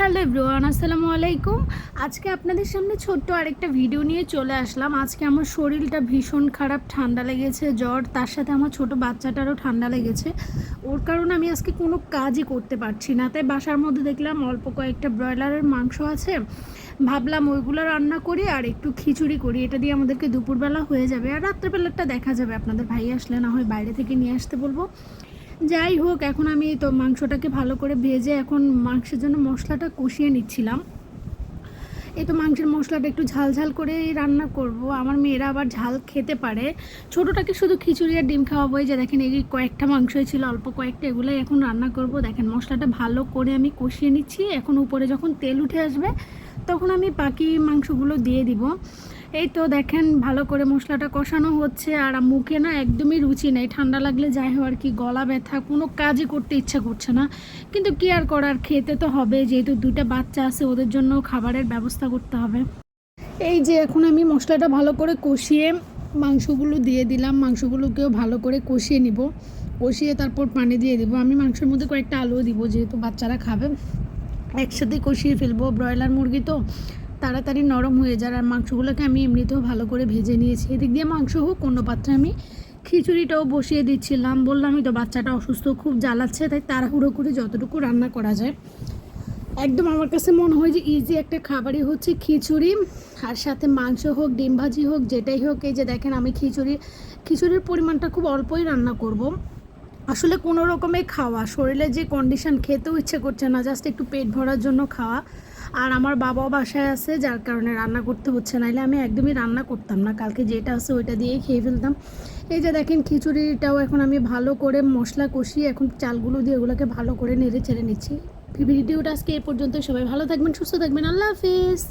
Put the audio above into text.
Hello everyone, আসসালামু আলাইকুম। আজকে আপনাদের সামনে ছোট্ট আরেকটা ভিডিও নিয়ে চলে আসলাম। আজকে আমার শরীরটা ভীষণ খারাপ, ঠান্ডা লেগেছে, জ্বর, তার সাথে আমার ছোট বাচ্চাটারও ঠান্ডা লেগেছে। ওর কারণে আমি আজকে কোনো কাজই করতে পারছি না। তাই বাসার মধ্যে দেখলাম অল্প কয়েকটা ব্রয়লারের মাংস আছে, ভাবলাম ওইগুলো রান্না করি আর একটু খিচুড়ি করি। এটা দিয়ে আমাদেরকে দুপুরবেলা হয়ে যাবে, আর রাত্রেবেলাটা দেখা যাবে। আপনাদের ভাই আসলে না হয় বাইরে থেকে নিয়ে আসতে বলবো। যাই হোক, এখন আমি তো মাংসটাকে ভালো করে ভেজে এখন মাংসের জন্য মশলাটা কষিয়ে নিচ্ছিলাম। এই তো মাংসের মশলাটা একটু ঝাল ঝাল করে রান্না করব। আমার মেয়েরা আবার ঝাল খেতে পারে। ছোটোটাকে শুধু খিচুড়ি আর ডিম খাওয়াবো। এই যে দেখেন, এই কয়েকটা মাংসই ছিল, অল্প কয়েকটা, এগুলোই এখন রান্না করব। দেখেন মশলাটা ভালো করে আমি কষিয়ে নিচ্ছি। এখন উপরে যখন তেল উঠে আসবে তখন আমি বাকি মাংসগুলো দিয়ে দিব। এই তো দেখেন ভালো করে মশলাটা কষানো হচ্ছে, আর মুখে না একদমই রুচি নেই। ঠান্ডা লাগলে যাই হোক আর কি, গলা ব্যথা, কোনো কাজই করতে ইচ্ছা করছে না। কিন্তু কি আর করার, খেতে তো হবে, যেহেতু দুইটা বাচ্চা আছে, ওদের জন্য খাবারের ব্যবস্থা করতে হবে। এই যে এখন আমি মশলাটা ভালো করে কষিয়ে মাংসগুলো দিয়ে দিলাম। মাংসগুলোকেও ভালো করে কষিয়ে নিব, কষিয়ে তারপর পানি দিয়ে দিব। আমি মাংসের মধ্যে কয়েকটা আলুও দিব, যেহেতু বাচ্চারা খাবে। একসাথে কষিয়ে ফেলবো, ব্রয়লার মুরগি তো তাড়াতাড়ি নরম হয়ে যায়। আর মাংসগুলোকে আমি এমনিতেও ভালো করে ভেজে নিয়েছি। এদিক দিয়ে মাংস হোক, অন্য পাত্রে আমি খিচুড়িটাও বসিয়ে দিচ্ছিলাম। বললামই তো বাচ্চাটা অসুস্থ, খুব জ্বালাচ্ছে, তাই তাড়াহুড়ো করে যতটুকু রান্না করা যায়। একদম আমার কাছে মনে হয় যে ইজি একটা খাবারই হচ্ছে খিচুড়ি, আর সাথে মাংস হোক, ডিম ভাজি হোক, যেটাই হোক। এই যে দেখেন আমি খিচুড়ির পরিমাণটা খুব অল্পই রান্না করব। আসলে কোনো রকমে খাওয়া, শরীরের যে কন্ডিশন, খেতেও ইচ্ছে করছে না, জাস্ট একটু পেট ভরার জন্য খাওয়া। আর আমার বাবাও বাসায় আছে, যার কারণে রান্না করতে হচ্ছে, নাইলে আমি একদমই রান্না করতাম না। কালকে যেটা আছে ওইটা দিয়েই খেয়ে ফেলতাম। এই যে দেখেন খিচুড়িটাও এখন আমি ভালো করে মশলা কষিয়ে এখন চালগুলো দিয়ে ওগুলোকে ভালো করে নেড়ে চেড়ে নিচ্ছি। ভিডিওটা আজকে এ পর্যন্ত। সবাই ভালো থাকবেন, সুস্থ থাকবেন, আল্লাহ হাফিজ।